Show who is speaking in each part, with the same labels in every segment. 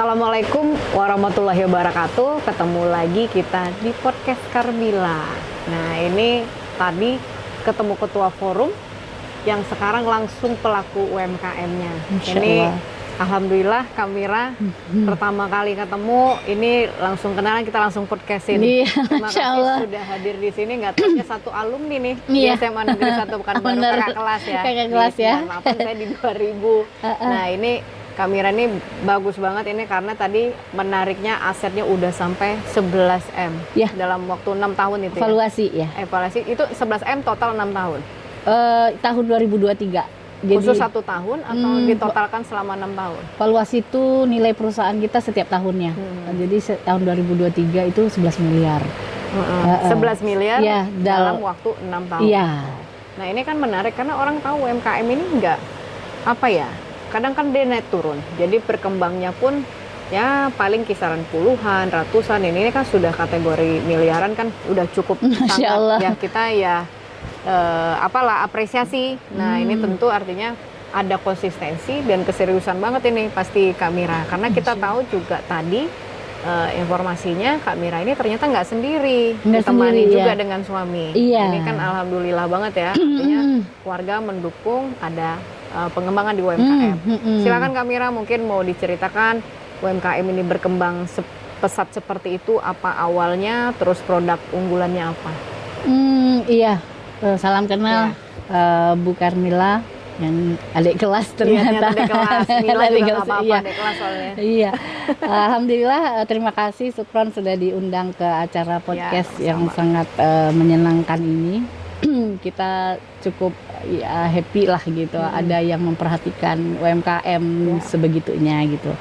Speaker 1: Assalamualaikum warahmatullahi wabarakatuh. Ketemu lagi kita di podcast Karbila. Nah, ini tadi ketemu ketua forum yang sekarang langsung pelaku UMKM-nya. Ini alhamdulillah Kamira pertama kali ketemu, ini langsung kenalan, kita langsung podcast ini. Terima kasih sudah hadir di sini. Nggak tanya satu alumni nih di SMA Negeri 1, bukan baru kakak kelas ya.
Speaker 2: Kakak kelas ya.
Speaker 1: Saya di 2000. Nah, ini Kamira ini bagus banget ini karena tadi menariknya asetnya udah sampai 11M
Speaker 2: ya.
Speaker 1: Dalam waktu 6 tahun itu
Speaker 2: evaluasi ya.
Speaker 1: Evaluasi itu 11M total 6 tahun.
Speaker 2: Tahun 2023. Jadi,
Speaker 1: khusus 1 tahun atau ditotalkan selama 6 tahun?
Speaker 2: Evaluasi itu nilai perusahaan kita setiap tahunnya. Jadi tahun 2023 itu 11 miliar.
Speaker 1: 11 miliar
Speaker 2: ya,
Speaker 1: dalam waktu 6 tahun.
Speaker 2: Iya.
Speaker 1: Nah, ini kan menarik karena orang tahu UMKM ini enggak apa ya? Kadang kan dia naik turun, jadi berkembangnya pun ya paling kisaran puluhan, ratusan. Ini kan sudah kategori miliaran kan udah cukup sangat ya kita ya apalah apresiasi. Nah ini tentu artinya ada konsistensi dan keseriusan banget ini pasti Kak Mira, karena kita tahu juga tadi informasinya Kak Mira ini ternyata nggak sendiri, ditemani juga dengan suami.
Speaker 2: Iya.
Speaker 1: Ini kan alhamdulillah banget ya, artinya keluarga mendukung ada pengembangan di UMKM. Silakan Kak Mira, mungkin mau diceritakan UMKM ini berkembang pesat seperti itu, apa awalnya, terus produk unggulannya apa?
Speaker 2: Iya, salam kenal Bu Karmila yang adik kelas ternyata.
Speaker 1: Adik kelas, Mila juga nggak apa-apa, adik kelas soalnya.
Speaker 2: Iya, alhamdulillah terima kasih Sukron sudah diundang ke acara podcast yang sangat menyenangkan ini. Kita cukup ya happy lah gitu, ada yang memperhatikan UMKM sebegitunya gitu.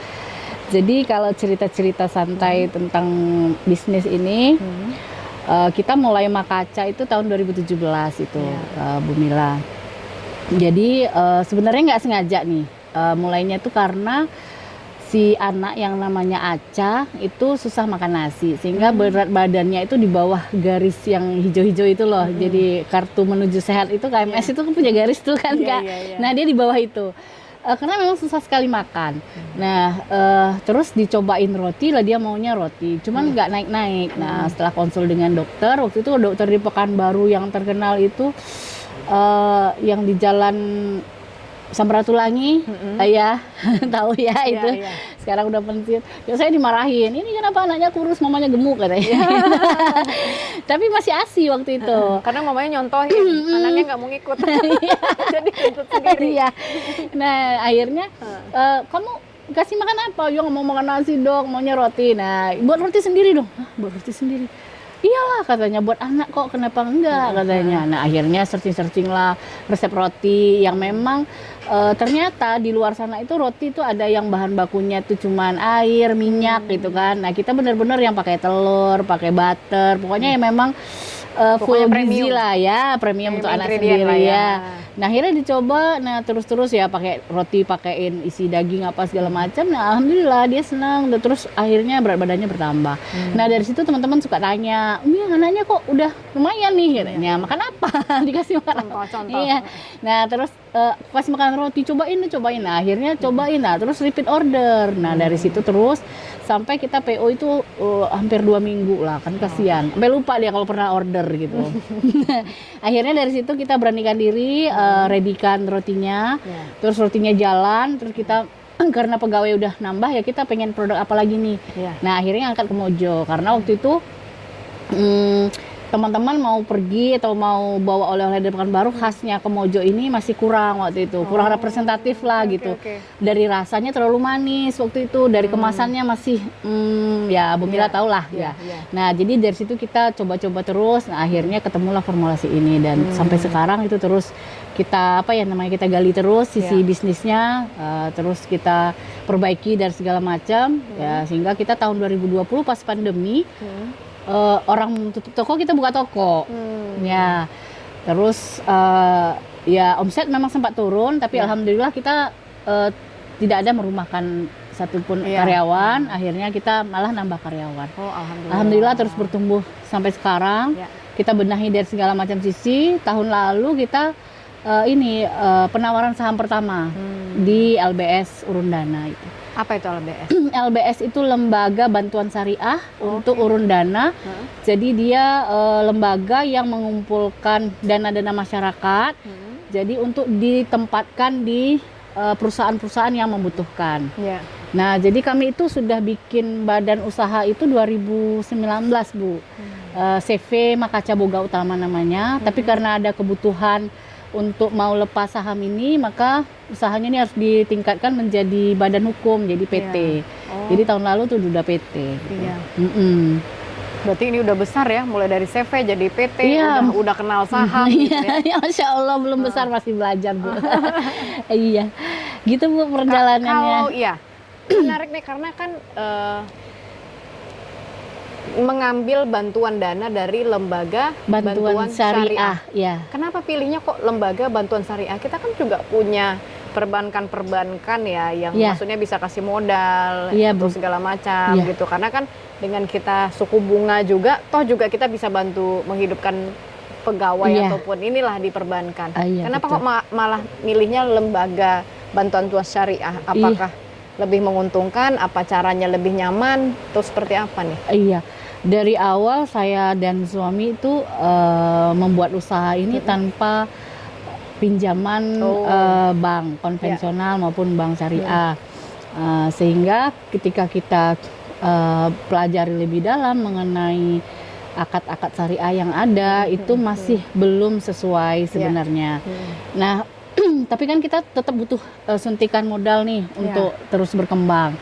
Speaker 2: Jadi kalau cerita-cerita santai tentang bisnis ini, kita mulai Makaca itu tahun 2017 itu, Bu Mila. Jadi sebenarnya nggak sengaja nih, mulainya tuh karena si anak yang namanya Aca itu susah makan nasi, sehingga berat badannya itu di bawah garis yang hijau-hijau itu loh. Jadi kartu menuju sehat itu KMS itu kan punya garis tuh kan Kak. Nah dia di bawah itu karena memang susah sekali makan. Nah terus dicobain roti lah, dia maunya roti, cuman nggak naik-naik. Nah setelah konsul dengan dokter, waktu itu dokter di Pekanbaru yang terkenal itu yang di jalan Samratulangi, ya tahu ya itu. Sekarang udah pensiun. Ya saya dimarahin. Ini kenapa anaknya kurus, mamanya gemuk katanya. Tapi masih ASI waktu itu.
Speaker 1: Karena mamanya nyontohin, anaknya nggak mau ngikut. Jadi ikut sendiri.
Speaker 2: Iya. Nah akhirnya kamu kasih makan apa? Ya nggak mau makan nasi dong, maunya roti. Nah buat roti sendiri dong. Buat roti sendiri. Iyalah katanya, buat anak kok, kenapa enggak katanya. Nah akhirnya searching lah resep roti yang memang ternyata di luar sana itu roti itu ada yang bahan bakunya itu cuman air, minyak gitu kan. Nah kita benar-benar yang pakai telur, pakai butter, pokoknya yang memang full gizi lah ya, premium untuk anak sendiri ya. Nah akhirnya dicoba, nah terus ya pakai roti, pakein isi daging apa segala macam. Nah alhamdulillah dia senang, terus akhirnya berat badannya bertambah. Nah dari situ teman-teman suka tanya, anaknya kok udah lumayan nih katanya, makan apa? Dikasih makan
Speaker 1: contoh.
Speaker 2: Iya. Nah terus kasih makan roti, cobain. Nah akhirnya cobain, nah terus repeat order. Nah dari situ terus sampai kita PO itu hampir 2 minggu lah, kan kasihan, sampai lupa dia kalau pernah order gitu. Akhirnya dari situ kita beranikan diri, readykan rotinya, terus rotinya jalan, terus kita karena pegawai udah nambah ya kita pengen produk apa lagi nih. Nah akhirnya angkat ke Mojo karena waktu itu teman-teman mau pergi atau mau bawa oleh-oleh dari Pekanbaru, khasnya ke Mojo ini masih kurang waktu itu, kurang representatif lah gitu. Dari rasanya terlalu manis waktu itu, dari kemasannya masih ya Bu Mila tahu lah ya. Nah jadi dari situ kita coba-coba terus, nah akhirnya ketemulah formulasi ini dan sampai sekarang itu terus kita kita gali terus sisi bisnisnya, terus kita perbaiki dari segala macam ya, sehingga kita tahun 2020 pas pandemi orang tutup toko, kita buka toko. Ya terus ya omset memang sempat turun, tapi alhamdulillah kita tidak ada merumahkan satupun karyawan. Akhirnya kita malah nambah karyawan. Alhamdulillah terus bertumbuh sampai sekarang. Kita benahi dari segala macam sisi. Tahun lalu kita penawaran saham pertama di LBS Urundana itu.
Speaker 1: Apa itu LBS?
Speaker 2: LBS itu Lembaga Bantuan Syariah untuk urun dana. Jadi dia lembaga yang mengumpulkan dana-dana masyarakat. Jadi untuk ditempatkan di perusahaan-perusahaan yang membutuhkan.
Speaker 1: Yeah.
Speaker 2: Nah, jadi kami itu sudah bikin badan usaha itu 2019, Bu. CV Makaca Boga Utama namanya. Tapi karena ada kebutuhan untuk mau lepas saham ini, maka usahanya ini harus ditingkatkan menjadi badan hukum, jadi PT. Jadi tahun lalu tuh udah PT. Gitu.
Speaker 1: Berarti ini udah besar ya, mulai dari CV jadi PT, udah kenal saham.
Speaker 2: Gitu ya. Masya Allah, belum besar, masih belajar, Bu. Iya, gitu Bu perjalanannya.
Speaker 1: Kalau menarik nih karena kan mengambil bantuan dana dari lembaga bantuan syariah. Ya. Kenapa pilihnya kok lembaga bantuan syariah? Kita kan juga punya perbankan ya yang maksudnya bisa kasih modal atau segala macam gitu. Karena kan dengan kita suku bunga juga, toh juga kita bisa bantu menghidupkan pegawai ataupun inilah di perbankan. Kenapa kok malah milihnya lembaga bantuan syariah? Apakah lebih menguntungkan? Apa caranya lebih nyaman? Terus seperti apa nih?
Speaker 2: Iya. Dari awal saya dan suami itu membuat usaha ini tanpa pinjaman bank konvensional maupun bank syariah. Sehingga ketika kita pelajari lebih dalam mengenai akad-akad syariah yang ada, itu masih belum sesuai sebenarnya. Nah, tapi kan kita tetap butuh suntikan modal nih untuk terus berkembang.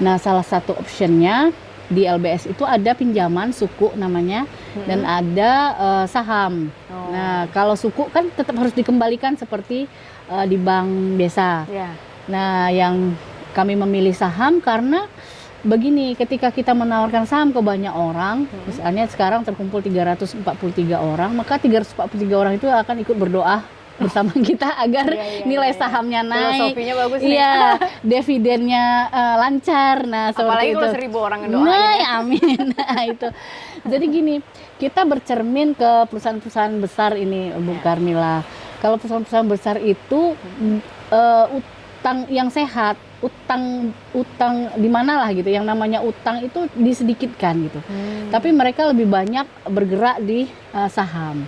Speaker 2: Nah, salah satu optionnya di LBS itu ada pinjaman suku namanya dan ada saham. Nah, kalau suku kan tetap harus dikembalikan seperti di bank desa. Nah, yang kami memilih saham karena begini, ketika kita menawarkan saham ke banyak orang, misalnya sekarang terkumpul 343 orang, maka 343 orang itu akan ikut berdoa bersama kita agar nilai sahamnya naik.
Speaker 1: Filosofinya bagus nih.
Speaker 2: Dividennya lancar. Nah,
Speaker 1: apalagi kalau 1.000 orang ngedoain.
Speaker 2: Nah, amin. Nah, itu. Jadi gini, kita bercermin ke perusahaan-perusahaan besar ini, Bu Karmila. Kalau perusahaan-perusahaan besar itu utang yang sehat, utang di mana lah gitu, yang namanya utang itu disedikitkan gitu. Tapi mereka lebih banyak bergerak di saham.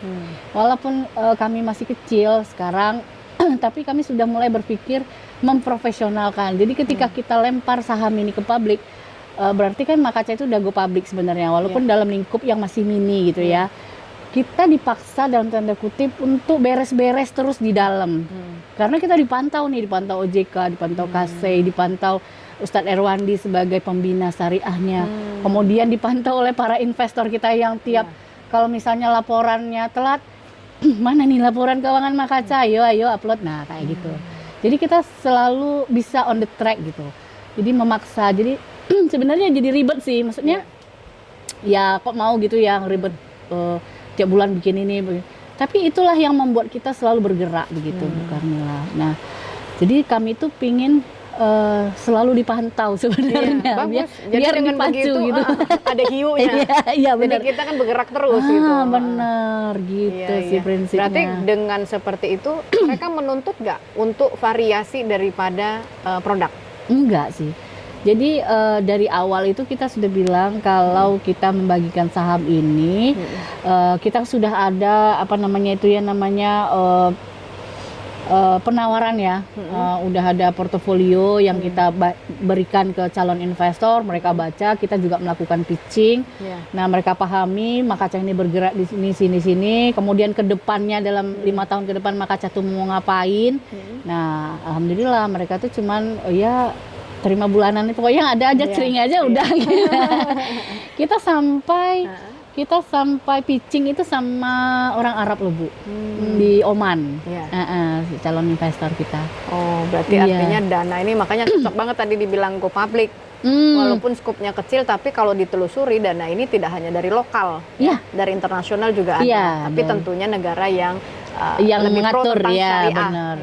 Speaker 2: Walaupun kami masih kecil sekarang, tapi kami sudah mulai berpikir memprofesionalkan. Jadi ketika kita lempar saham ini ke publik, berarti kan Makaca itu udah go public sebenarnya, walaupun dalam lingkup yang masih mini gitu ya. Kita dipaksa dalam tanda kutip untuk beres-beres terus di dalam. Karena kita dipantau nih, dipantau OJK, dipantau KASEI, dipantau Ustadz Erwandi sebagai pembina syariahnya. Kemudian dipantau oleh para investor kita yang tiap kalau misalnya laporannya telat, mana nih laporan keuangan Makaca, ayo upload. Nah, kayak gitu. Jadi kita selalu bisa on the track gitu. Jadi memaksa. Jadi sebenarnya jadi ribet sih, maksudnya ya kok mau gitu yang ribet tiap bulan bikin ini, tapi itulah yang membuat kita selalu bergerak begitu, Bu Karmila. Nah, jadi kami tuh pingin selalu dipantau sebenarnya, biar dengan dipacu begitu, gitu.
Speaker 1: Ada hiunya.
Speaker 2: Iya, benar.
Speaker 1: Jadi kita kan bergerak terus gitu.
Speaker 2: Benar, gitu sih prinsipnya.
Speaker 1: Berarti dengan seperti itu mereka menuntut nggak untuk variasi daripada produk?
Speaker 2: Enggak sih. Jadi dari awal itu kita sudah bilang kalau kita membagikan saham ini, kita sudah ada apa namanya itu ya namanya penawaran ya, udah ada portofolio yang kita berikan ke calon investor, mereka baca, kita juga melakukan pitching. Nah, mereka pahami Makaca ini bergerak di sini, kemudian ke depannya dalam 5 tahun ke depan Makaca tuh mau ngapain. Nah, alhamdulillah mereka tuh cuman terima bulanan, pokoknya ada aja cering aja udah gitu. Kita sampai pitching itu sama orang Arab loh, Bu, di Oman, si calon investor kita.
Speaker 1: Oh, berarti artinya dana ini makanya cocok banget tadi dibilang go public. Walaupun skupnya kecil, tapi kalau ditelusuri dana ini tidak hanya dari lokal, dari internasional juga ada. Tapi tentunya negara yang lebih
Speaker 2: mengatur
Speaker 1: pro tentang syariah.
Speaker 2: Benar,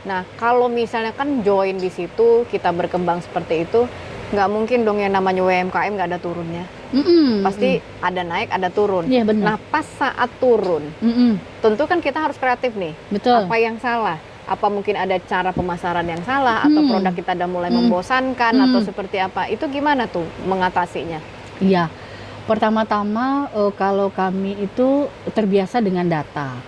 Speaker 1: Nah, kalau misalnya kan join di situ, kita berkembang seperti itu, nggak mungkin dong yang namanya UMKM nggak ada turunnya. Pasti ada naik, ada turun. Nah, pas saat turun, tentu kan kita harus kreatif nih.
Speaker 2: Betul.
Speaker 1: Apa yang salah? Apa mungkin ada cara pemasaran yang salah atau produk kita udah mulai membosankan atau seperti apa? Itu gimana tuh mengatasinya?
Speaker 2: Iya. Pertama-tama kalau kami itu terbiasa dengan data.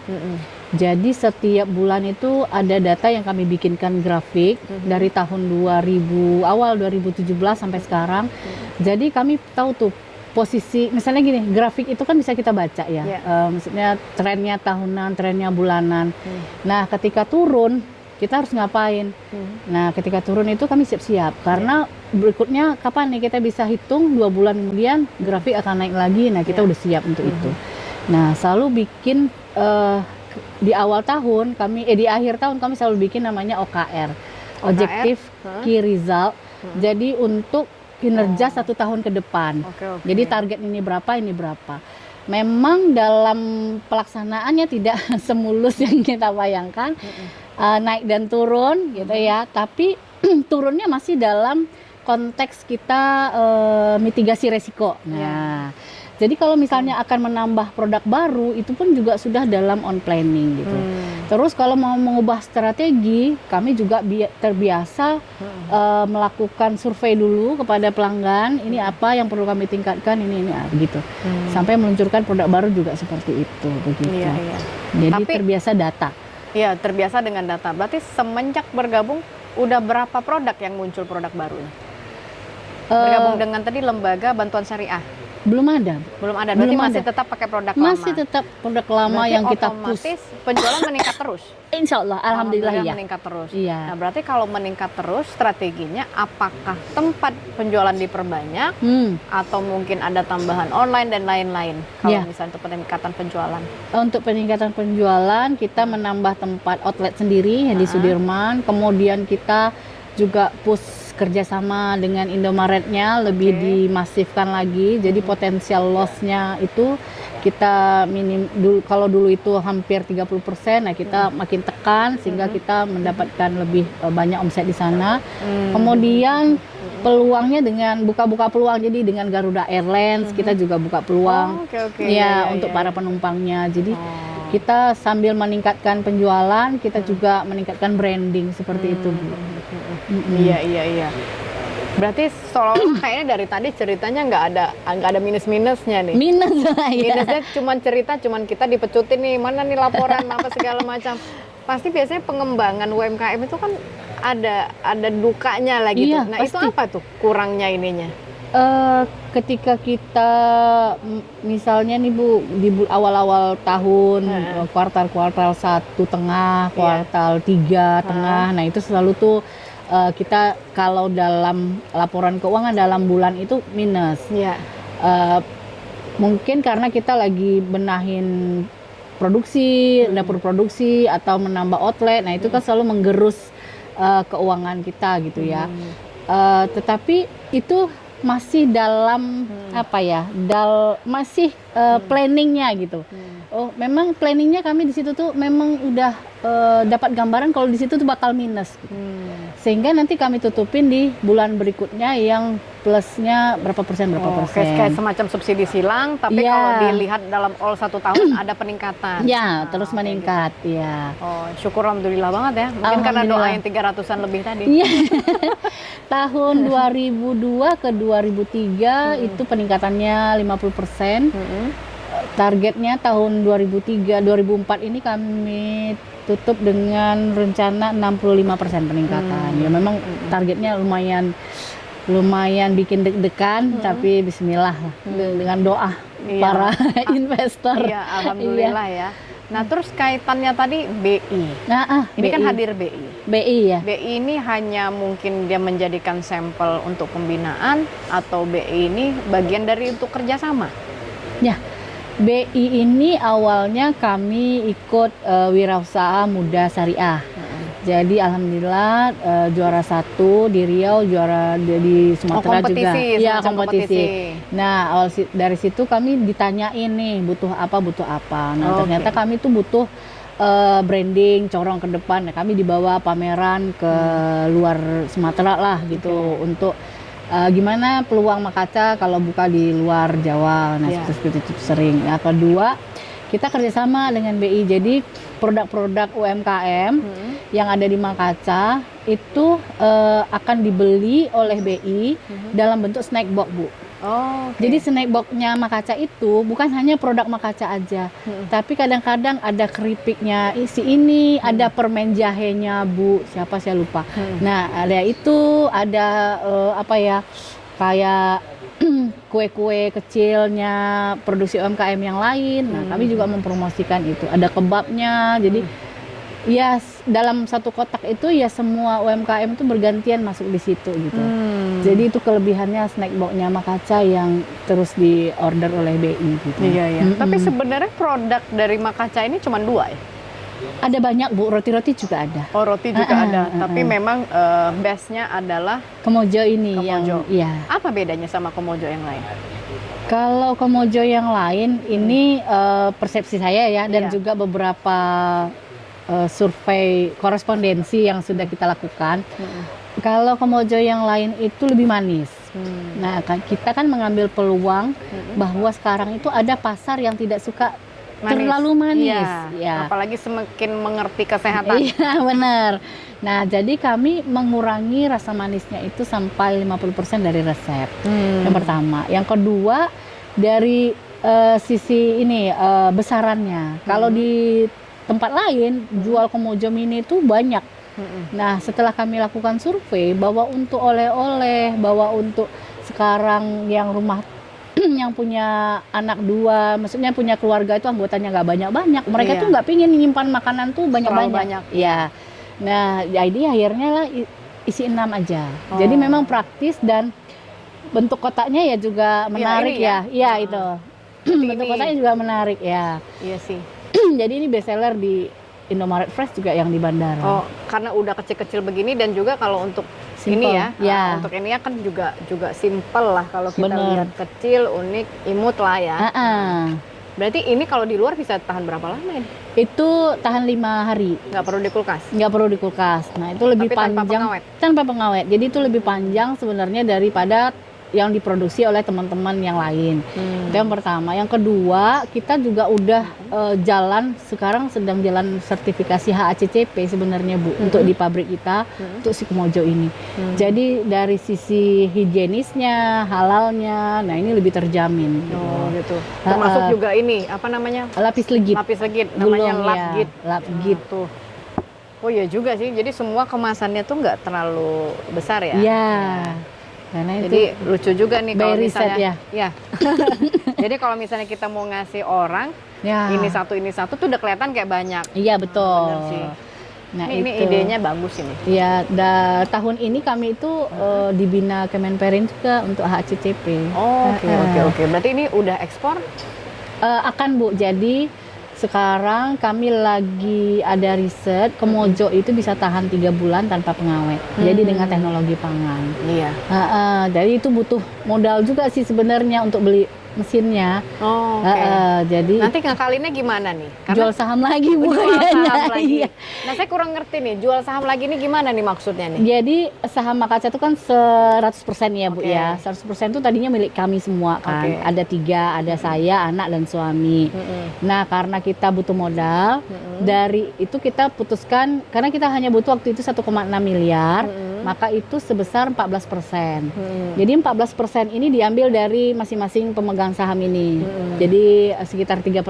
Speaker 2: Jadi setiap bulan itu ada data yang kami bikinkan grafik dari tahun 2017 sampai sekarang. Jadi kami tahu tuh posisi, misalnya gini, grafik itu kan bisa kita baca ya. Maksudnya trennya tahunan, trennya bulanan. Nah, ketika turun kita harus ngapain? Nah, ketika turun itu kami siap-siap karena berikutnya kapan nih kita bisa hitung 2 bulan kemudian grafik akan naik lagi. Nah, kita udah siap untuk itu. Nah, selalu bikin di awal tahun kami di akhir tahun kami selalu bikin namanya OKR, Objective Key Result. Jadi untuk kinerja 1 tahun ke depan. Jadi target ini berapa. Memang dalam pelaksanaannya tidak semulus yang kita bayangkan, naik dan turun gitu ya. Tapi turunnya masih dalam konteks kita mitigasi resiko. Nah, jadi kalau misalnya akan menambah produk baru, itu pun juga sudah dalam on planning gitu. Terus kalau mau mengubah strategi, kami juga terbiasa melakukan survei dulu kepada pelanggan. Ini apa yang perlu kami tingkatkan, ini gitu. Sampai meluncurkan produk baru juga seperti itu, begitu. Jadi terbiasa data.
Speaker 1: Iya, terbiasa dengan data. Berarti semenjak bergabung, udah berapa produk yang muncul produk baru ini? Bergabung dengan tadi lembaga bantuan syariah.
Speaker 2: Belum ada.
Speaker 1: Berarti masih tetap pakai produk lama.
Speaker 2: Masih tetap produk lama yang kita push.
Speaker 1: Otomatis penjualan meningkat terus.
Speaker 2: Insya Allah, alhamdulillah ya.
Speaker 1: Meningkat terus.
Speaker 2: Iya.
Speaker 1: Nah, berarti kalau meningkat terus, strateginya apakah tempat penjualan diperbanyak atau mungkin ada tambahan online dan lain-lain? Kalau misalnya untuk peningkatan penjualan. Untuk
Speaker 2: peningkatan penjualan, kita menambah tempat outlet sendiri di Sudirman. Kemudian kita juga push kerjasama dengan Indomaretnya lebih dimasifkan lagi. Jadi potensial loss-nya itu kita kalau dulu itu hampir 30%, nah kita makin tekan sehingga kita mendapatkan lebih banyak omset di sana. Kemudian peluangnya dengan buka-buka peluang, jadi dengan Garuda Airlines kita juga buka peluang untuk para penumpangnya. Jadi kita sambil meningkatkan penjualan, kita juga meningkatkan branding seperti itu, Bu.
Speaker 1: Iya. Berarti seolah-olah kayaknya dari tadi ceritanya nggak ada minus-minusnya nih. Minusnya cuman kita dipecutin nih, mana nih laporan apa segala macam. Pasti biasanya pengembangan UMKM itu kan ada dukanya lah gitu. Nah, pasti. Itu apa tuh kurangnya ininya?
Speaker 2: Ketika kita misalnya nih Bu, di awal-awal tahun, kuartal 1 tengah, kuartal 3 tengah, nah itu selalu tuh kita kalau dalam laporan keuangan dalam bulan itu minus. Mungkin karena kita lagi benahin produksi, dapur produksi atau menambah outlet, nah itu kan selalu menggerus keuangan kita gitu ya. Tetapi itu masih dalam masih planningnya gitu. Memang planningnya kami di situ tuh memang udah dapat gambaran kalau di situ tuh bakal minus. Sehingga nanti kami tutupin di bulan berikutnya yang plusnya berapa persen.
Speaker 1: Kayak semacam subsidi silang, tapi kalau dilihat dalam all 1 tahun ada peningkatan.
Speaker 2: Terus meningkat,
Speaker 1: gitu. Syukur alhamdulillah banget ya. Mungkin karena doa yang 300-an lebih tadi. Tahun 2002 ke 2003 itu peningkatannya 50%. Targetnya tahun 2004 ini kami tutup dengan rencana 65% peningkatan. Ya memang targetnya lumayan bikin deg-degan, tapi bismillah lah dengan doa para investor. Alhamdulillah ya. Nah, terus kaitannya tadi BI. Ini kan hadir BI. BI ini hanya mungkin dia menjadikan sampel untuk pembinaan atau BI ini bagian dari untuk kerjasama?
Speaker 2: BI ini awalnya kami ikut Wirausaha Muda Syariah. Jadi alhamdulillah juara 1 di Riau, juara di Sumatera juga. Kompetisi. Nah, dari situ kami ditanyain nih butuh apa. Nah, ternyata kami tuh butuh branding, corong ke depan. Nah, kami dibawa pameran ke luar Sumatera lah gitu untuk gimana peluang Makaca kalau buka di luar Jawa. Nah, seperti itu sering. Nah, kedua, kita kerjasama dengan BI. Jadi produk-produk UMKM yang ada di Makaca itu akan dibeli oleh BI dalam bentuk snack box, Bu.
Speaker 1: Oh, oke.
Speaker 2: Jadi snack box-nya Makaca itu bukan hanya produk Makaca aja, tapi kadang-kadang ada keripiknya isi ini, ada permen jahenya Bu, siapa saya lupa. Nah, ada itu, ada apa ya, kayak kue-kue kecilnya produksi UMKM yang lain. Nah, kami juga mempromosikan itu. Ada kebabnya, jadi ya dalam satu kotak itu ya semua UMKM itu bergantian masuk di situ gitu. Jadi itu kelebihannya snack box-nya Makaca yang terus di order oleh BI gitu.
Speaker 1: Iya, iya. Tapi sebenarnya produk dari Makaca ini cuma 2 ya?
Speaker 2: Ada banyak Bu, roti-roti juga ada.
Speaker 1: Oh, roti juga ada. Tapi memang base-nya adalah
Speaker 2: Komojo ini
Speaker 1: Komojo.
Speaker 2: yang iya.
Speaker 1: Apa bedanya sama Komojo yang lain?
Speaker 2: Kalau Komojo yang lain ini persepsi saya ya, dan juga beberapa survei korespondensi yang sudah kita lakukan. Kalau Komojo yang lain itu lebih manis. Nah, kita kan mengambil peluang bahwa sekarang itu ada pasar yang tidak suka terlalu manis.
Speaker 1: Ya. Apalagi semakin mengerti kesehatan.
Speaker 2: Iya, benar. Nah, jadi kami mengurangi rasa manisnya itu sampai 50% dari resep. Yang pertama. Yang kedua, dari sisi ini besarannya. Kalau di tempat lain jual Komojo mini itu banyak. Nah, setelah kami lakukan survei bahwa untuk oleh-oleh, bahwa untuk sekarang yang rumah yang punya anak 2, maksudnya punya keluarga itu anggotanya nggak banyak-banyak, mereka tuh nggak pingin nyimpan makanan tuh banyak-banyak. Iya. Nah, jadi akhirnya lah isi 6 aja. Jadi memang praktis dan bentuk kotaknya ya juga menarik ya. Iya, itu. Bentuk kotaknya juga menarik ya.
Speaker 1: Iya sih.
Speaker 2: Jadi ini best seller di Indomaret Fresh juga yang di bandara.
Speaker 1: Oh, karena udah kecil-kecil begini dan juga kalau untuk simple, ini ya, untuk ini kan juga simple lah kalau kita lihat, kecil, unik, imut lah ya. Berarti ini kalau di luar bisa tahan berapa lama ini?
Speaker 2: Itu tahan 5 hari.
Speaker 1: Nggak perlu di kulkas?
Speaker 2: Nggak perlu di kulkas. Nah, itu lebih panjang.
Speaker 1: Tanpa pengawet?
Speaker 2: Tanpa pengawet. Jadi itu lebih panjang sebenarnya daripada yang diproduksi oleh teman-teman yang lain. Itu yang pertama. Yang kedua, kita juga udah jalan, sekarang sedang jalan sertifikasi HACCP sebenarnya Bu, untuk di pabrik kita, untuk si Komojo ini. Jadi dari sisi higienisnya, halalnya, nah ini lebih terjamin.
Speaker 1: Oh gitu. Termasuk juga ini, apa namanya?
Speaker 2: Lapis legit.
Speaker 1: Lapis legit, namanya
Speaker 2: Gulung,
Speaker 1: Lapgit.
Speaker 2: Lapgit.
Speaker 1: Tuh. Oh iya juga sih, jadi semua kemasannya tuh nggak terlalu besar ya?
Speaker 2: Iya. Karena
Speaker 1: jadi itu lucu juga nih kalau misalnya
Speaker 2: ya.
Speaker 1: Jadi kalau misalnya kita mau ngasih orang ini satu tuh udah kelihatan kayak banyak.
Speaker 2: Iya, betul.
Speaker 1: Bener sih. Nah, ini
Speaker 2: itu
Speaker 1: idenya bagus ini.
Speaker 2: Iya, tahun ini kami itu dibina Kemenperin juga untuk HACCP.
Speaker 1: Oh, oke. Berarti ini udah ekspor?
Speaker 2: Akan Bu. Jadi sekarang kami lagi ada riset Komojo itu bisa tahan 3 bulan tanpa pengawet. Jadi dengan teknologi pangan.
Speaker 1: Iya.
Speaker 2: Jadi itu butuh modal juga sih sebenarnya untuk beli mesinnya.
Speaker 1: Oh, oke.
Speaker 2: Jadi
Speaker 1: nanti ngakalinnya gimana nih?
Speaker 2: Karena jual saham lagi Bu.
Speaker 1: Jual saham lagi.
Speaker 2: Iya.
Speaker 1: Nah, saya kurang ngerti nih, jual saham lagi ini gimana nih maksudnya nih?
Speaker 2: Jadi saham Makaca itu kan 100% ya Bu ya. 100% itu tadinya milik kami semua kan. Ada 3, ada saya, anak dan suami. Nah, karena kita butuh modal, dari itu kita putuskan, karena kita hanya butuh waktu itu 1,6 miliar, maka itu sebesar 14%. Jadi 14% ini diambil dari masing-masing pemegang saham ini. Jadi sekitar 3%,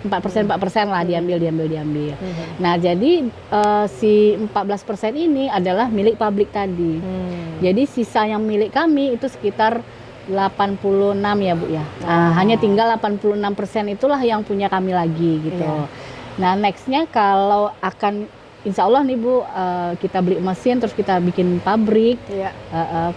Speaker 2: 4% lah diambil. Nah, jadi si 14% ini adalah milik pabrik tadi. Jadi sisa yang milik kami itu sekitar 86 ya Bu ya. Hanya tinggal 86% itulah yang punya kami lagi gitu. Nah, nextnya kalau akan insya Allah nih Bu, kita beli mesin terus kita bikin pabrik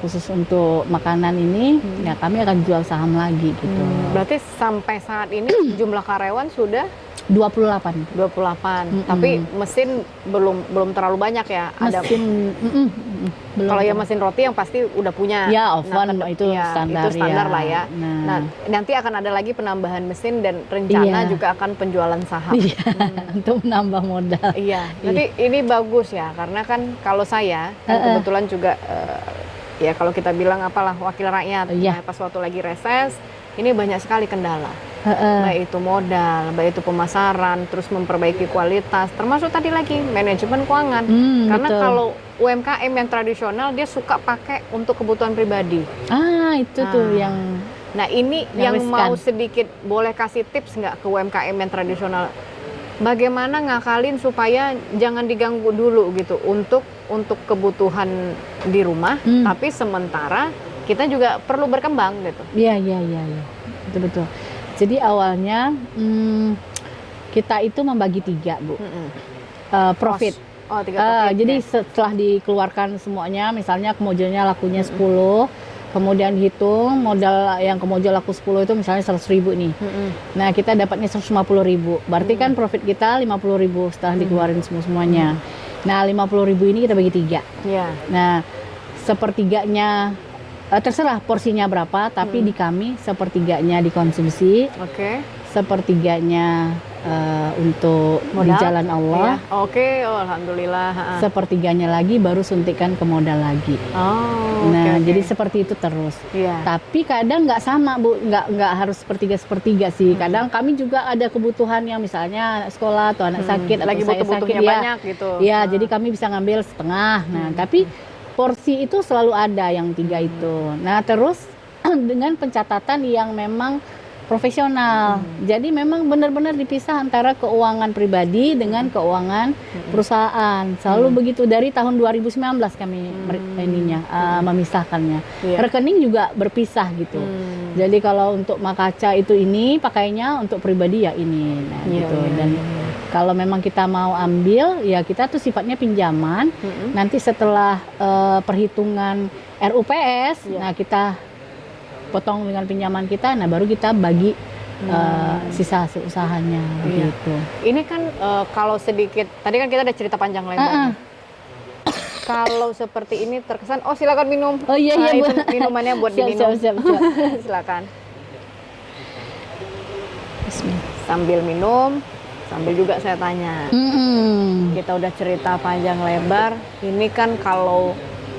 Speaker 2: khusus untuk makanan ini, ya kami akan jual saham lagi gitu.
Speaker 1: Berarti sampai saat ini jumlah karyawan sudah
Speaker 2: 28.
Speaker 1: Tapi mesin belum terlalu banyak ya.
Speaker 2: Mesin belum.
Speaker 1: Kalau ya mesin roti yang pasti udah punya.
Speaker 2: Ya, oven itu standar.
Speaker 1: Itu standar lah ya. Nah, nanti akan ada lagi penambahan mesin dan rencana juga akan penjualan saham.
Speaker 2: Untuk menambah modal.
Speaker 1: Nanti ini bagus ya, karena kan kalau saya kan kebetulan juga ya kalau kita bilang apalah wakil rakyat. Nah, pas waktu lagi reses, ini banyak sekali kendala. baik itu modal, baik itu pemasaran, terus memperbaiki kualitas, termasuk tadi lagi manajemen keuangan. Karena
Speaker 2: betul.
Speaker 1: kalau UMKM yang tradisional dia suka pakai untuk kebutuhan pribadi.
Speaker 2: Itu tuh yang
Speaker 1: Nah ini
Speaker 2: yang
Speaker 1: yang mau
Speaker 2: riskan.
Speaker 1: sedikit boleh kasih tips nggak ke UMKM yang tradisional? Bagaimana ngakalin supaya jangan diganggu dulu gitu untuk kebutuhan di rumah, tapi sementara kita juga perlu berkembang gitu.
Speaker 2: Iya, betul. Jadi awalnya kita itu membagi 3, Bu. Profit.
Speaker 1: Oh, 3 profit.
Speaker 2: Jadi setelah dikeluarkan semuanya, misalnya Kemojonya lakunya 10, kemudian hitung modal yang Kemojo laku 10 itu misalnya 100.000 nih. Nah, kita dapatnya 150.000. Berarti kan profit kita 50.000 setelah dikeluarin semuanya. Nah, 50.000 ini kita bagi 3. Nah, sepertiganya terserah porsinya berapa, tapi di kami sepertiganya dikonsumsi. Sepertiganya untuk di
Speaker 1: modal,
Speaker 2: jalan Allah.
Speaker 1: Alhamdulillah.
Speaker 2: Sepertiganya lagi baru suntikan ke modal lagi. Jadi seperti itu terus. Tapi kadang nggak sama, Bu, nggak harus sepertiga sih. Kadang kami juga ada kebutuhan yang misalnya sekolah atau anak sakit
Speaker 1: lagi
Speaker 2: atau saya sakit
Speaker 1: butuh-butuhnya banyak gitu.
Speaker 2: Jadi kami bisa ngambil setengah. Nah, tapi porsi itu selalu ada yang 3 itu. Nah, terus dengan pencatatan yang memang profesional. Jadi memang benar-benar dipisah antara keuangan pribadi dengan keuangan perusahaan. Selalu begitu dari tahun 2019 kami memisahkannya. Rekening juga berpisah gitu. Jadi kalau untuk Makaca itu ini pakainya, untuk pribadi ya ini. Nah, gitu. Dan kalau memang kita mau ambil, ya kita tuh sifatnya pinjaman. Nanti setelah perhitungan RUPS, nah kita potong dengan pinjaman kita, nah baru kita bagi sisa usahanya gitu.
Speaker 1: Ini kan kalau sedikit, tadi kan kita ada cerita panjang lebar. Kalau seperti ini terkesan, silakan minum. Itu minumannya buat diminum.
Speaker 2: Siap.
Speaker 1: Silakan. Sambil minum, sambil juga saya tanya. Kita udah cerita panjang lebar. Ini kan kalau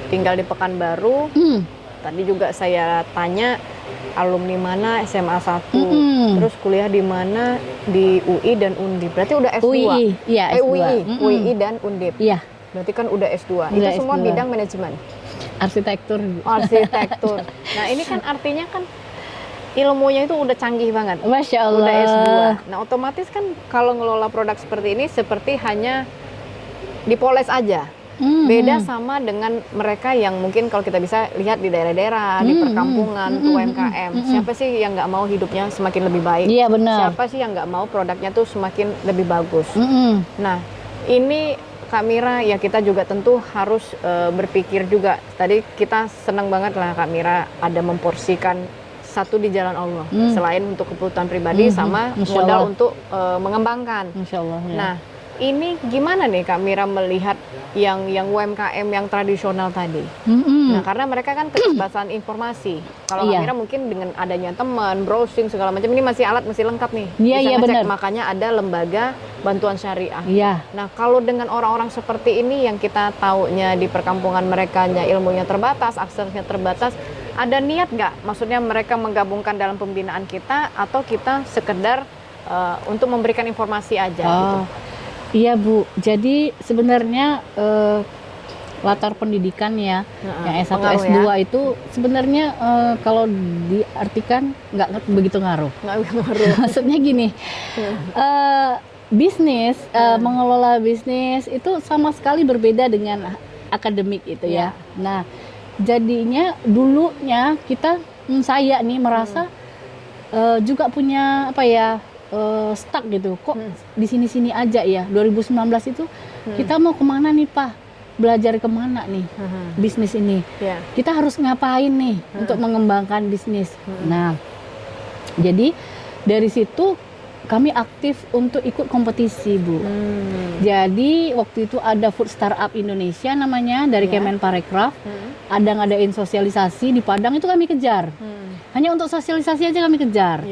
Speaker 1: tinggal di Pekanbaru. Tadi juga saya tanya alumni mana SMA 1, terus kuliah di mana, di UI dan Undip. Berarti udah S2.
Speaker 2: UI, iya S2.
Speaker 1: UI dan Undip.
Speaker 2: Iya.
Speaker 1: Berarti kan udah S2.
Speaker 2: Udah
Speaker 1: Itu semua
Speaker 2: S2.
Speaker 1: bidang manajemen.
Speaker 2: Arsitektur.
Speaker 1: Arsitektur. Nah, ini kan artinya kan ilmunya itu udah canggih banget.
Speaker 2: Masya Allah.
Speaker 1: Udah S2. Nah, otomatis kan kalau ngelola produk seperti ini seperti hanya dipoles aja. Beda sama dengan mereka yang mungkin kalau kita bisa lihat di daerah-daerah, di perkampungan, UMKM. Siapa sih yang nggak mau hidupnya semakin lebih baik?
Speaker 2: Iya, benar.
Speaker 1: Siapa sih yang nggak mau produknya tuh semakin lebih bagus? Nah, ini Kak Mira, ya kita juga tentu harus berpikir juga. Tadi kita senang banget lah Kak Mira ada memporsikan satu di jalan Allah. Selain untuk kebutuhan pribadi sama modal untuk mengembangkan.
Speaker 2: Masya Allah. Ya.
Speaker 1: Nah, ini gimana nih Kak Mira melihat yang UMKM yang tradisional tadi? Nah, karena mereka kan keterbatasan informasi. Kalau Kak Mira mungkin dengan adanya teman, browsing segala macam, ini masih lengkap nih. Bisa ngecek, makanya ada lembaga bantuan syariah. Nah, kalau dengan orang-orang seperti ini yang kita taunya di perkampungan mereka ilmunya terbatas, aksesnya terbatas, ada niat nggak? Maksudnya mereka menggabungkan dalam pembinaan kita atau kita sekedar untuk memberikan informasi aja gitu?
Speaker 2: Iya, Bu. Jadi sebenarnya latar pendidikan yang S1 S2 itu sebenarnya kalau diartikan nggak begitu ngaruh. Maksudnya gini, bisnis, mengelola bisnis itu sama sekali berbeda dengan akademik itu ya. Nah, jadinya dulunya saya nih merasa juga punya stuck gitu, kok di sini-sini aja ya. 2019 itu kita mau kemana nih Pak, belajar kemana nih bisnis ini, kita harus ngapain nih untuk mengembangkan bisnis. Nah, jadi dari situ kami aktif untuk ikut kompetisi, Bu. Jadi waktu itu ada Food Startup Indonesia namanya dari Kemenparekraf, ada ngadain sosialisasi di Padang, itu kami kejar. Hanya untuk sosialisasi aja kami kejar.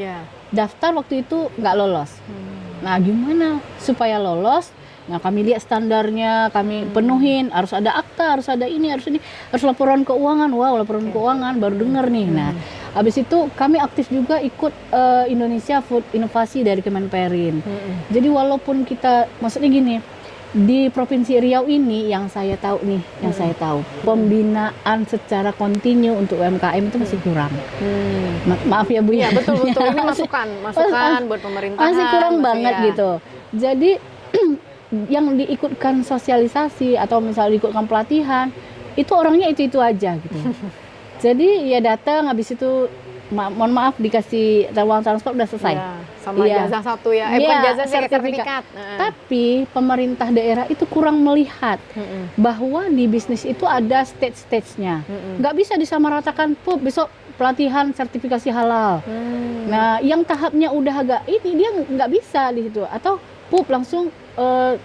Speaker 2: Daftar waktu itu nggak lolos. Nah, gimana supaya lolos? Nah, kami lihat standarnya, kami penuhin, harus ada akta, harus ada ini, harus laporan keuangan. Wow, laporan keuangan baru dengar nih. Nah, habis itu kami aktif juga ikut Indonesia Food Inovasi dari Kemenperin. Jadi walaupun kita, maksudnya gini, di Provinsi Riau ini yang saya tahu pembinaan secara kontinu untuk UMKM itu masih kurang. Maaf ya Bu.
Speaker 1: Iya, betul. Ini masukan buat pemerintahan.
Speaker 2: Masih kurang banget gitu. Jadi yang diikutkan sosialisasi atau misalnya diikutkan pelatihan, itu orangnya itu aja gitu. Jadi ya datang, habis itu mohon maaf dikasih uang transport udah selesai.
Speaker 1: Ya, sama jasa satu ya. Bukan jasa, sertifikat.
Speaker 2: Tapi pemerintah daerah itu kurang melihat bahwa di bisnis itu ada stage-stage-nya. Nggak bisa disamaratakan besok pelatihan sertifikasi halal. Nah, yang tahapnya udah agak ini dia nggak bisa di situ, atau langsung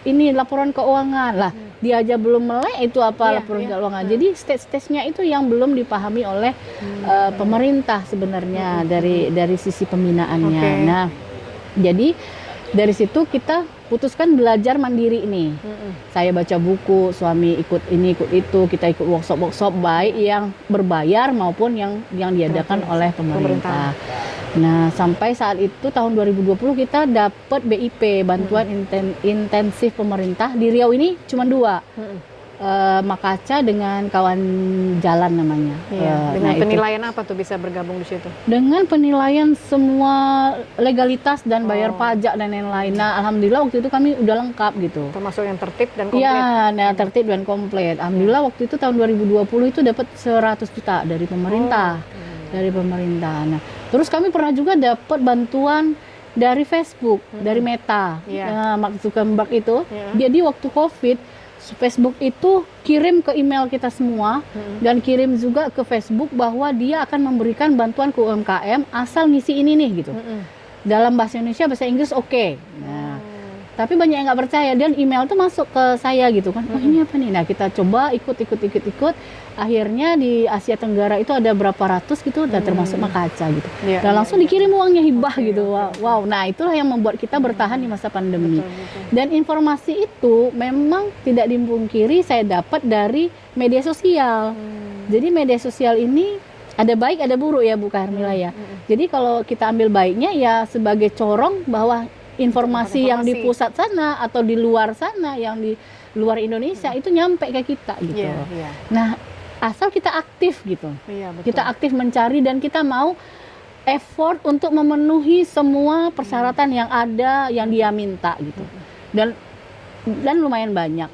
Speaker 2: ini laporan keuangan lah, dia aja belum melek itu apa laporan keuangan. Jadi stage-stage-nya itu yang belum dipahami oleh pemerintah sebenarnya dari sisi pembinaannya. Nah, jadi dari situ kita putuskan belajar mandiri nih. Saya baca buku, suami ikut ini ikut itu, kita ikut workshop baik yang berbayar maupun yang diadakan oleh pemerintah. Nah, sampai saat itu tahun 2020 kita dapat BIP, bantuan intensif pemerintah di Riau ini cuma 2. Makaca dengan kawan jalan namanya.
Speaker 1: Dengan penilaian apa tuh bisa bergabung di situ?
Speaker 2: Dengan penilaian semua legalitas dan bayar pajak dan lain-lain. Nah, alhamdulillah waktu itu kami udah lengkap gitu.
Speaker 1: Termasuk yang tertib dan komplit.
Speaker 2: Iya, tertib dan komplit. Alhamdulillah waktu itu tahun 2020 itu dapat 100 juta dari pemerintah. Nah, terus kami pernah juga dapat bantuan dari Facebook, dari Meta. Mark Zuckerberg itu, jadi waktu COVID, Facebook itu kirim ke email kita semua dan kirim juga ke Facebook bahwa dia akan memberikan bantuan ke UMKM asal ngisi ini nih gitu. Dalam bahasa Indonesia, bahasa Inggris oke. Nah, tapi banyak yang nggak percaya dan email tuh masuk ke saya gitu kan. Oh, ini apa nih? Nah, kita coba ikut. Akhirnya di Asia Tenggara itu ada berapa ratus gitu, dan termasuk Makaca gitu. Dan langsung dikirim uangnya hibah gitu. Wow. Nah, itulah yang membuat kita bertahan di masa pandemi. Dan informasi itu memang tidak dipungkiri saya dapat dari media sosial. Jadi media sosial ini ada baik ada buruk ya Bu Karmila ya. Jadi kalau kita ambil baiknya ya sebagai corong bahwa informasi yang di pusat sana atau di luar sana, yang di luar Indonesia itu nyampe ke kita gitu. Nah, asal kita aktif gitu. Kita aktif mencari dan kita mau effort untuk memenuhi semua persyaratan yang ada yang dia minta gitu. Dan lumayan banyak.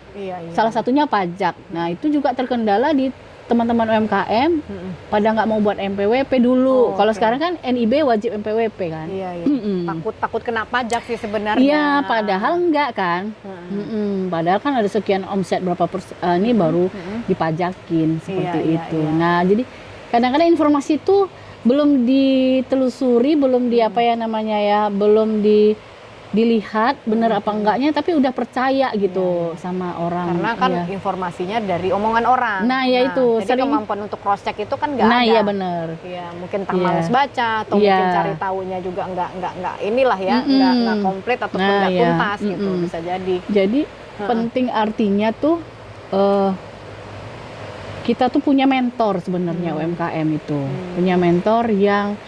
Speaker 2: Salah satunya pajak. Nah, itu juga terkendala di teman-teman UMKM pada nggak mau buat MPWP dulu. Kalau sekarang kan NIB wajib MPWP kan.
Speaker 1: Takut kena pajak sih sebenarnya.
Speaker 2: Iya, padahal enggak kan. Padahal kan ada sekian omset berapa ini baru dipajakin seperti itu. Nah, jadi kadang-kadang informasi itu belum ditelusuri, belum belum dilihat benar apa enggaknya, tapi udah percaya gitu sama orang.
Speaker 1: Karena kan informasinya dari omongan orang.
Speaker 2: Nah, ya itu.
Speaker 1: Jadi kemampuan untuk cross check itu kan nggak ada.
Speaker 2: Nah, iya benar.
Speaker 1: Iya, mungkin malas baca atau mungkin cari tahunya juga nggak inilah ya, nggak komplit ataupun nggak tuntas gitu, bisa jadi.
Speaker 2: Jadi penting artinya tuh kita tuh punya mentor sebenarnya UMKM itu. Punya mentor yang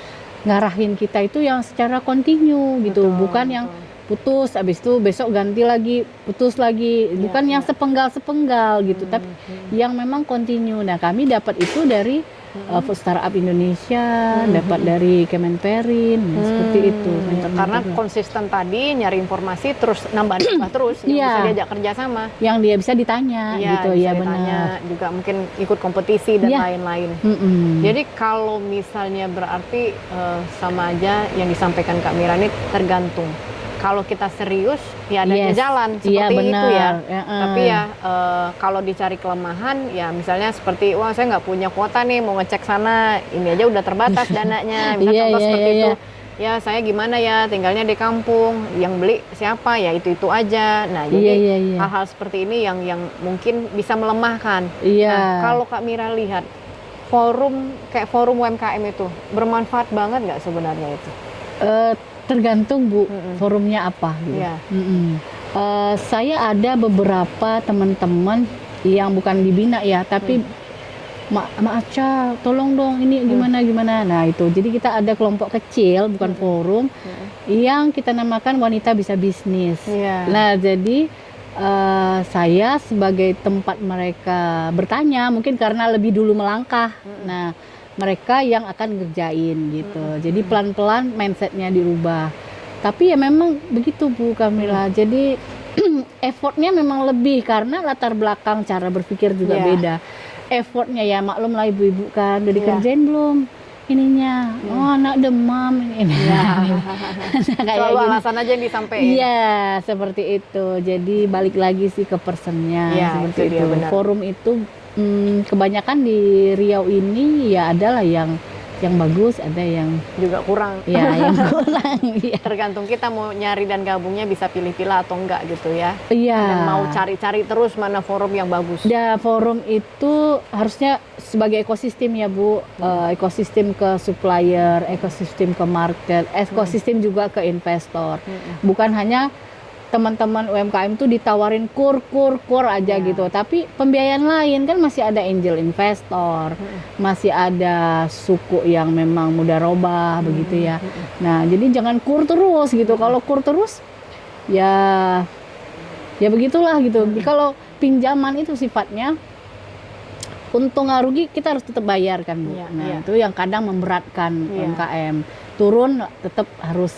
Speaker 2: ngarahin kita itu yang secara kontinu gitu, bukan yang putus habis itu besok ganti lagi, putus lagi, bukan yang sepenggal gitu, tapi yang memang kontinu. Nah, kami dapat itu dari Food Startup Indonesia, dapat dari Kemenperin, seperti itu.
Speaker 1: Karena konsisten tadi nyari informasi terus nambah terus, yang bisa diajak kerjasama,
Speaker 2: yang dia bisa ditanya gitu ya, benar.
Speaker 1: Juga mungkin ikut kompetisi dan lain-lain. Jadi kalau misalnya berarti sama aja yang disampaikan Kak Mira ini tergantung. Kalau kita serius, ya ada jalan seperti itu ya. Tapi ya kalau dicari kelemahan, ya misalnya seperti, wah saya nggak punya kuota nih, mau ngecek sana, ini aja udah terbatas dananya. Misalnya contoh seperti itu, ya saya gimana ya, tinggalnya di kampung, yang beli siapa, ya itu aja. Nah, jadi hal-hal seperti ini yang mungkin bisa melemahkan. Nah, kalau Kak Mira lihat, kayak forum UMKM itu, bermanfaat banget nggak sebenarnya itu?
Speaker 2: Tergantung Bu, forumnya apa gitu. Saya ada beberapa teman-teman yang bukan dibina ya, tapi Ma Aca, tolong dong ini gimana. Nah itu, jadi kita ada kelompok kecil, bukan forum, yang kita namakan wanita bisa bisnis. Nah jadi saya sebagai tempat mereka bertanya, mungkin karena lebih dulu melangkah. Nah mereka yang akan ngerjain gitu. Jadi pelan-pelan mindsetnya dirubah. Tapi ya memang begitu Bu Kamila. Jadi effortnya memang lebih karena latar belakang cara berpikir juga beda. Effortnya ya maklum lah ibu-ibu kan udah dikerjain belum ininya, oh anak demam ini.
Speaker 1: Kayak selalu alasan aja yang disampaikan.
Speaker 2: Iya seperti itu. Jadi balik lagi sih ke personnya seperti itu. Forum itu kebanyakan di Riau ini ya adalah yang bagus, ada yang
Speaker 1: juga kurang.
Speaker 2: Ya, yang kurang. Ya.
Speaker 1: Tergantung kita mau nyari dan gabungnya bisa pilih-pilih atau enggak gitu ya.
Speaker 2: Iya.
Speaker 1: Dan mau cari-cari terus mana forum yang bagus.
Speaker 2: Ya, forum itu harusnya sebagai ekosistem ya Bu, ekosistem ke supplier, ekosistem ke market, ekosistem juga ke investor. Bukan hanya teman-teman UMKM tuh ditawarin kur aja gitu, tapi pembiayaan lain kan masih ada angel investor, masih ada suku yang memang mudharabah begitu ya. Nah jadi jangan kur terus gitu, kalau kur terus ya begitulah gitu. Kalau pinjaman itu sifatnya untung rugi kita harus tetap bayar kan Bu. Itu yang kadang memberatkan UMKM, turun tetap harus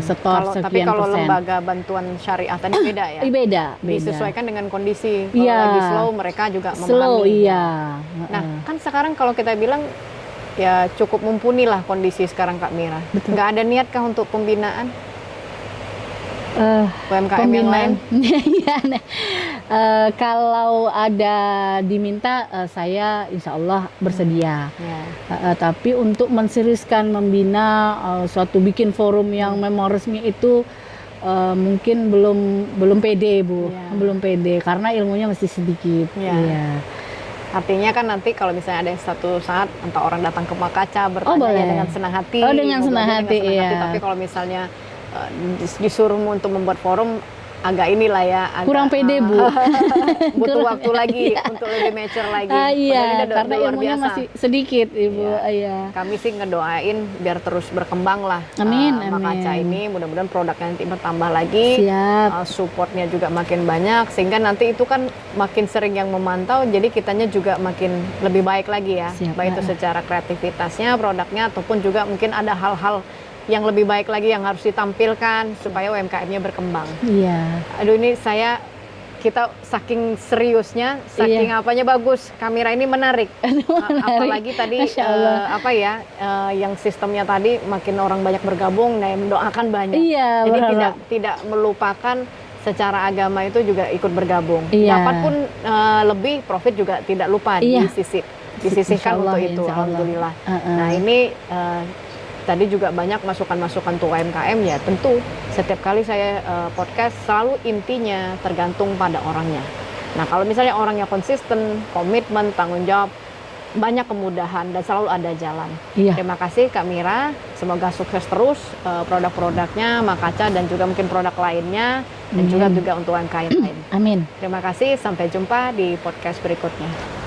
Speaker 2: setor sekian
Speaker 1: tapi kalau
Speaker 2: persen.
Speaker 1: Lembaga bantuan syariah tadi beda ya?
Speaker 2: Beda.
Speaker 1: Disesuaikan dengan kondisi. Kalau lagi slow mereka juga memahami.
Speaker 2: Slow, iya.
Speaker 1: Nah kan sekarang kalau kita bilang ya cukup mumpuni lah kondisi sekarang Kak Mira. Nggak ada niat kah untuk pembinaan? UMKM yang lain?
Speaker 2: Kalau ada diminta, saya insya Allah bersedia. Tapi untuk menseriuskan membina suatu bikin forum yang memang resmi itu mungkin belum pede Bu, belum pede karena ilmunya masih sedikit.
Speaker 1: Artinya kan nanti kalau misalnya ada satu saat entah orang datang ke Makaca bertanya dengan senang hati.
Speaker 2: Dengan senang hati.
Speaker 1: Tapi kalau misalnya disuruh untuk membuat forum agak inilah ya
Speaker 2: kurang pede Bu.
Speaker 1: Butuh waktu lagi untuk lebih mature lagi.
Speaker 2: Karena ilmunya masih sedikit Ibu.
Speaker 1: Kami sih ngedoain biar terus berkembang lah.
Speaker 2: Amin.
Speaker 1: Makaca ini mudah-mudahan produknya nanti bertambah lagi. Supportnya juga makin banyak sehingga nanti itu kan makin sering yang memantau, jadi kitanya juga makin lebih baik lagi ya. Baik itu secara kreativitasnya, produknya ataupun juga mungkin ada hal-hal yang lebih baik lagi yang harus ditampilkan supaya UMKM-nya berkembang. Aduh ini kita saking seriusnya, saking apanya bagus. Kamera ini menarik. Apalagi tadi yang sistemnya tadi makin orang banyak bergabung, nah yang mendoakan banyak. Jadi tidak melupakan secara agama itu juga ikut bergabung. Dapat pun lebih profit juga tidak lupa disisihkan untuk itu. Alhamdulillah. Nah ini tadi juga banyak masukan-masukan untuk UMKM ya. Tentu setiap kali saya podcast selalu intinya tergantung pada orangnya. Nah kalau misalnya orangnya konsisten, komitmen, tanggung jawab, banyak kemudahan dan selalu ada jalan. Terima kasih Kak Mira, semoga sukses terus produk-produknya, Makaca dan juga mungkin produk lainnya dan juga untuk UMKM lain.
Speaker 2: Amin.
Speaker 1: Terima kasih, sampai jumpa di podcast berikutnya.